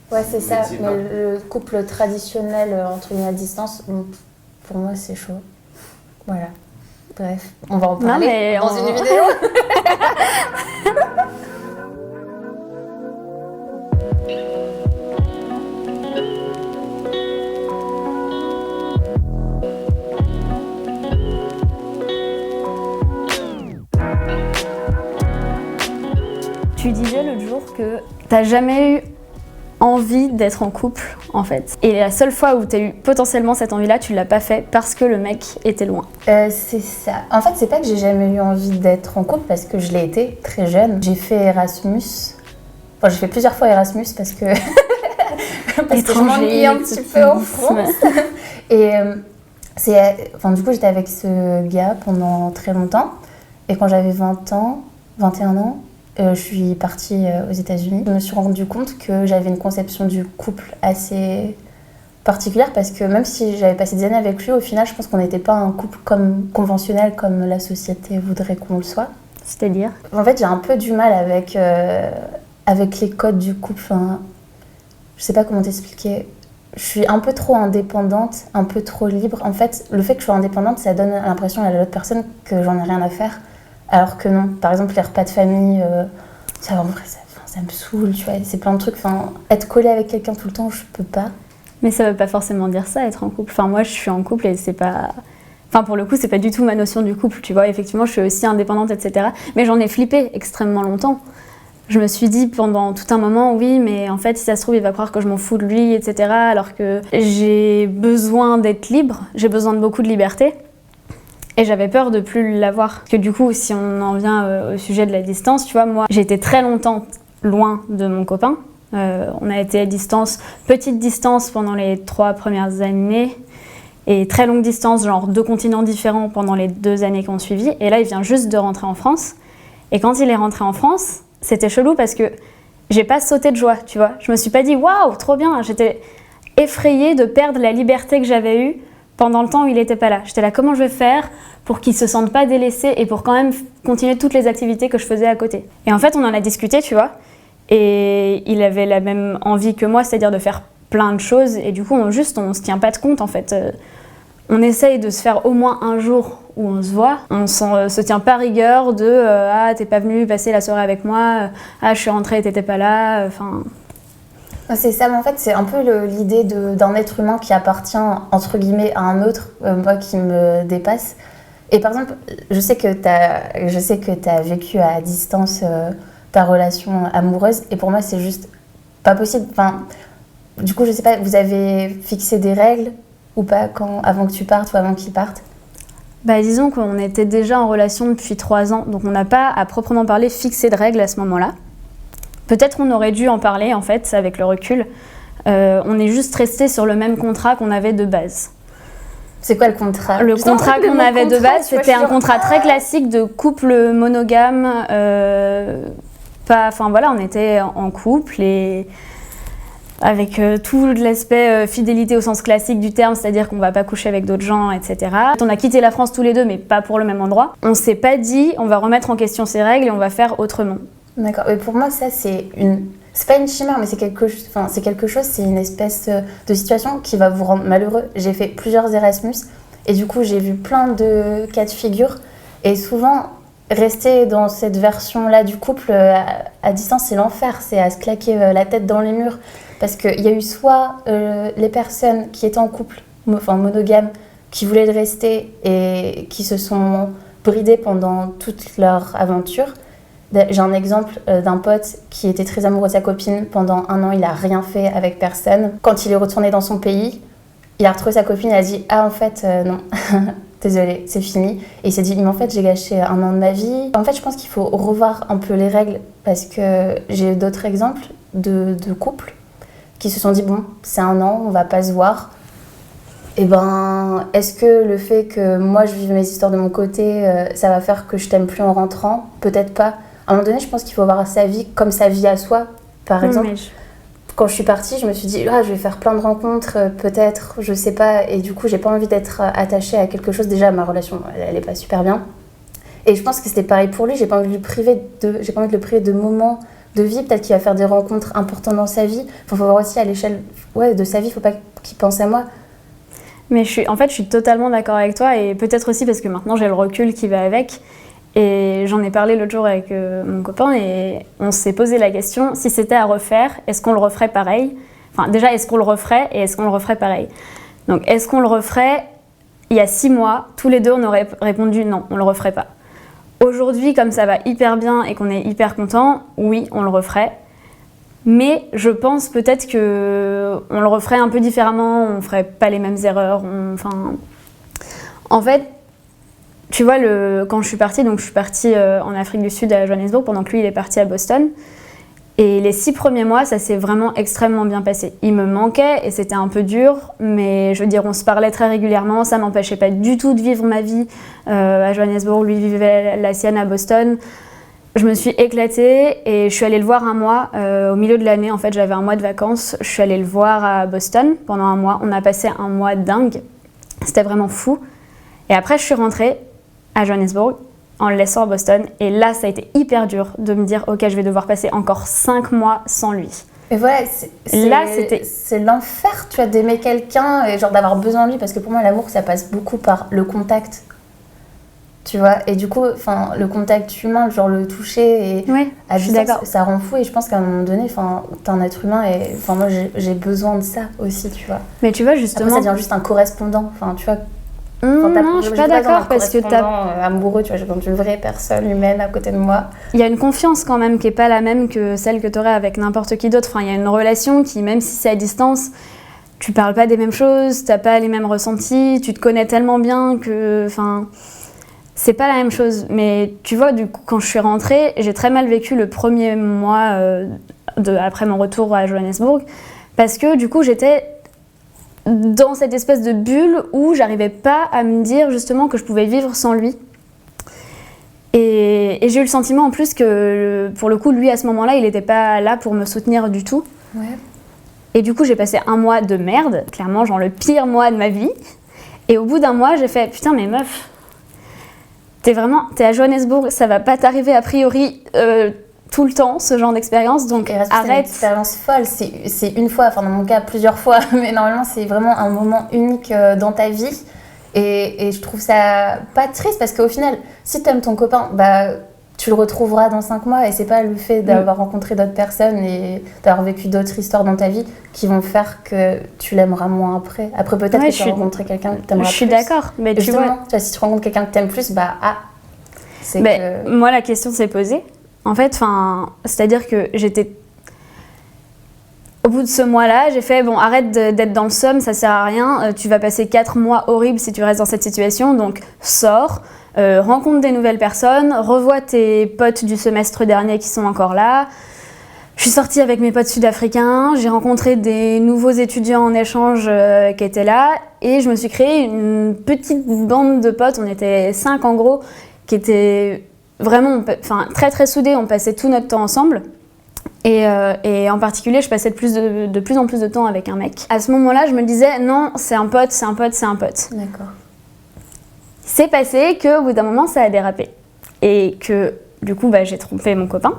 Ouais, c'est ça. étiez Mais pas- le couple traditionnel, entre guillemets, à distance, bon, pour moi, c'est chaud. Voilà. Bref, on va en Non, parler mais dans une vidéo. Tu disais l'autre jour que t'as jamais eu envie d'être en couple, en fait. Et la seule fois où t'as eu potentiellement cette envie-là, tu l'as pas fait parce que le mec était loin. C'est ça. En fait, c'est pas que j'ai jamais eu envie d'être en couple parce que je l'ai été très jeune. J'ai fait Erasmus. Enfin, j'ai fait plusieurs fois Erasmus parce que je m'ennuyais un petit peu en France. Et du coup, j'étais avec ce gars pendant très longtemps. Et quand j'avais 20 ans, 21 ans, je suis partie aux États-Unis. Je me suis rendu compte que j'avais une conception du couple assez particulière parce que même si j'avais passé des années avec lui, au final, je pense qu'on n'était pas un couple conventionnel comme la société voudrait qu'on le soit. C'est-à-dire ? En fait, j'ai un peu du mal avec les codes du couple. Enfin, je sais pas comment t'expliquer. Je suis un peu trop indépendante, un peu trop libre. En fait, le fait que je sois indépendante, ça donne l'impression à l'autre personne que j'en ai rien à faire. Alors que non. Par exemple, les repas de famille, ça me saoule, tu vois. C'est plein de trucs. Enfin, être collée avec quelqu'un tout le temps, je peux pas. Mais ça veut pas forcément dire ça, être en couple. Enfin, moi, je suis en couple et c'est pas... Enfin, pour le coup, c'est pas du tout ma notion du couple, tu vois. Effectivement, je suis aussi indépendante, etc. Mais j'en ai flippé extrêmement longtemps. Je me suis dit pendant tout un moment, oui, mais en fait, si ça se trouve, il va croire que je m'en fous de lui, etc. Alors que j'ai besoin d'être libre, j'ai besoin de beaucoup de liberté. Et j'avais peur de plus l'avoir. Parce que du coup, si on en vient au sujet de la distance, tu vois, moi, j'ai été très longtemps loin de mon copain. On a été à distance, petite distance pendant les 3 premières années. Et très longue distance, genre 2 continents différents pendant les 2 années qui ont suivi. Et là, il vient juste de rentrer en France. Et quand il est rentré en France, c'était chelou parce que j'ai pas sauté de joie, tu vois. Je me suis pas dit, waouh, trop bien. J'étais effrayée de perdre la liberté que j'avais eue pendant le temps où il était pas là. J'étais là, comment je vais faire pour qu'il se sente pas délaissé et pour quand même continuer toutes les activités que je faisais à côté. Et en fait, on en a discuté, tu vois. Et il avait la même envie que moi, c'est-à-dire de faire plein de choses. Et du coup, on se tient pas de compte, en fait. On essaye de se faire au moins un jour où on se voit. On se tient pas rigueur de ah, t'es pas venu passer la soirée avec moi, ah, je suis rentrée et t'étais pas là. Enfin. C'est ça, mais en fait, c'est un peu l'idée d'un être humain qui appartient, entre guillemets, à un autre, moi, qui me dépasse. Et par exemple, je sais que t'as vécu à distance ta relation amoureuse, et pour moi, c'est juste pas possible. Enfin, du coup, je sais pas, vous avez fixé des règles ou pas avant que tu partes ou avant qu'il parte? Bah, disons qu'on était déjà en relation depuis 3 ans, donc on n'a pas, à proprement parler, fixé de règles à ce moment-là. Peut-être on aurait dû en parler, en fait, avec le recul. On est juste resté sur le même contrat qu'on avait de base. C'est quoi le contrat? Le contrat qu'on avait de base, c'était un contrat très classique de couple monogame. Enfin voilà, on était en couple et avec tout l'aspect fidélité au sens classique du terme, c'est-à-dire qu'on va pas coucher avec d'autres gens, etc. On a quitté la France tous les deux, mais pas pour le même endroit. On s'est pas dit, on va remettre en question ces règles et on va faire autrement. D'accord. Mais pour moi, ça, c'est pas une chimère, mais c'est quelque chose, c'est une espèce de situation qui va vous rendre malheureux. J'ai fait plusieurs Erasmus et du coup, j'ai vu plein de cas de figure. Et souvent, rester dans cette version-là du couple à distance, c'est l'enfer. C'est à se claquer la tête dans les murs. Parce qu'il y a eu soit les personnes qui étaient en couple, monogames, qui voulaient le rester et qui se sont bridées pendant toute leur aventure. J'ai un exemple d'un pote qui était très amoureux de sa copine. Pendant 1 an, il n'a rien fait avec personne. Quand il est retourné dans son pays, il a retrouvé sa copine, il a dit « Ah, en fait, non, désolé, c'est fini. » Et il s'est dit « Mais en fait, j'ai gâché 1 an de ma vie. » En fait, je pense qu'il faut revoir un peu les règles parce que j'ai d'autres exemples de couples qui se sont dit « Bon, c'est 1 an, on va pas se voir. » Et ben, est-ce que le fait que moi, je vive mes histoires de mon côté, ça va faire que je t'aime plus en rentrant? Peut-être pas. À un moment donné, je pense qu'il faut voir sa vie comme sa vie à soi. Par exemple, quand je suis partie, je me suis dit je vais faire plein de rencontres, peut-être, je sais pas. Et du coup, j'ai pas envie d'être attachée à quelque chose. Déjà, ma relation, elle est pas super bien. Et je pense que c'était pareil pour lui. J'ai pas envie de le priver de moments de vie, peut-être qu'il va faire des rencontres importantes dans sa vie. Faut voir aussi à l'échelle de sa vie, faut pas qu'il pense à moi. Mais je suis totalement d'accord avec toi, et peut-être aussi parce que maintenant j'ai le recul qui va avec. Et j'en ai parlé l'autre jour avec mon copain, et on s'est posé la question, si c'était à refaire, est-ce qu'on le referait pareil ? Enfin, déjà, est-ce qu'on le referait et est-ce qu'on le referait pareil ? Donc, est-ce qu'on le referait ? Il y a 6 mois, tous les deux, on aurait répondu non, on le referait pas. Aujourd'hui, comme ça va hyper bien et qu'on est hyper content, oui, on le referait. Mais je pense peut-être qu'on le referait un peu différemment, on ferait pas les mêmes erreurs. En fait, tu vois, quand je suis partie, donc je suis partie en Afrique du Sud à Johannesburg, pendant que lui, il est parti à Boston. Et les 6 premiers mois, ça s'est vraiment extrêmement bien passé. Il me manquait et c'était un peu dur, mais je veux dire, on se parlait très régulièrement, ça m'empêchait pas du tout de vivre ma vie à Johannesburg, lui vivait la sienne à Boston. Je me suis éclatée et je suis allée le voir un mois, au milieu de l'année, en fait, j'avais un mois de vacances, je suis allée le voir à Boston pendant un mois. On a passé un mois dingue, c'était vraiment fou. Et après, je suis rentrée à Johannesburg, en le laissant à Boston. Et là, ça a été hyper dur de me dire, ok, je vais devoir passer encore 5 mois sans lui. Et voilà, c'est l'enfer, tu vois, d'aimer quelqu'un et genre d'avoir besoin de lui, parce que pour moi, l'amour, ça passe beaucoup par le contact. Tu vois, et du coup, le contact humain, genre le toucher, et ouais, à distance, ça rend fou. Et je pense qu'à un moment donné, t'es un être humain, et moi, j'ai besoin de ça aussi, tu vois. Mais tu vois, justement. Après, ça devient juste un correspondant, tu vois. Non, je suis pas d'accord parce que amoureux, tu vois, j'ai besoin d'une vraie personne humaine à côté de moi. Il y a une confiance quand même qui est pas la même que celle que tu aurais avec n'importe qui d'autre. Enfin, il y a une relation qui, même si c'est à distance, tu parles pas des mêmes choses, t'as pas les mêmes ressentis, tu te connais tellement bien que, c'est pas la même chose. Mais tu vois, du coup, quand je suis rentrée, j'ai très mal vécu le premier mois après mon retour à Johannesburg, parce que du coup, j'étais dans cette espèce de bulle où j'arrivais pas à me dire justement que je pouvais vivre sans lui. Et j'ai eu le sentiment en plus que pour le coup, lui à ce moment-là, il était pas là pour me soutenir du tout. Ouais. Et du coup, j'ai passé un mois de merde, clairement, genre le pire mois de ma vie. Et au bout d'un mois, j'ai fait putain, mais meuf, t'es à Johannesburg, ça va pas t'arriver a priori tout le temps, ce genre d'expérience, donc arrête. C'est une expérience folle, c'est une fois, dans mon cas plusieurs fois, mais normalement c'est vraiment un moment unique dans ta vie. Et je trouve ça pas triste, parce qu'au final, si t'aimes ton copain, tu le retrouveras dans 5 mois, et c'est pas le fait d'avoir rencontré d'autres personnes et d'avoir vécu d'autres histoires dans ta vie qui vont faire que tu l'aimeras moins après. Après, peut-être que tu vas rencontrer quelqu'un que t'aimeras plus. Je suis d'accord, mais tu vois, si tu rencontres quelqu'un que t'aimes plus, moi la question s'est posée. En fait, c'est-à-dire que j'étais... Au bout de ce mois-là, j'ai fait, bon, arrête d'être dans le somme, ça sert à rien, tu vas passer 4 mois horribles si tu restes dans cette situation, donc sors, rencontre des nouvelles personnes, revois tes potes du semestre dernier qui sont encore là. Je suis sortie avec mes potes sud-africains, j'ai rencontré des nouveaux étudiants en échange qui étaient là, et je me suis créé une petite bande de potes, on était 5 en gros, qui étaient vraiment très très soudés, on passait tout notre temps ensemble. Et en particulier, je passais de plus en plus de temps avec un mec. À ce moment-là, je me disais, non, c'est un pote, c'est un pote, c'est un pote. D'accord. C'est passé qu'au bout d'un moment, ça a dérapé. Et que, du coup, j'ai trompé mon copain.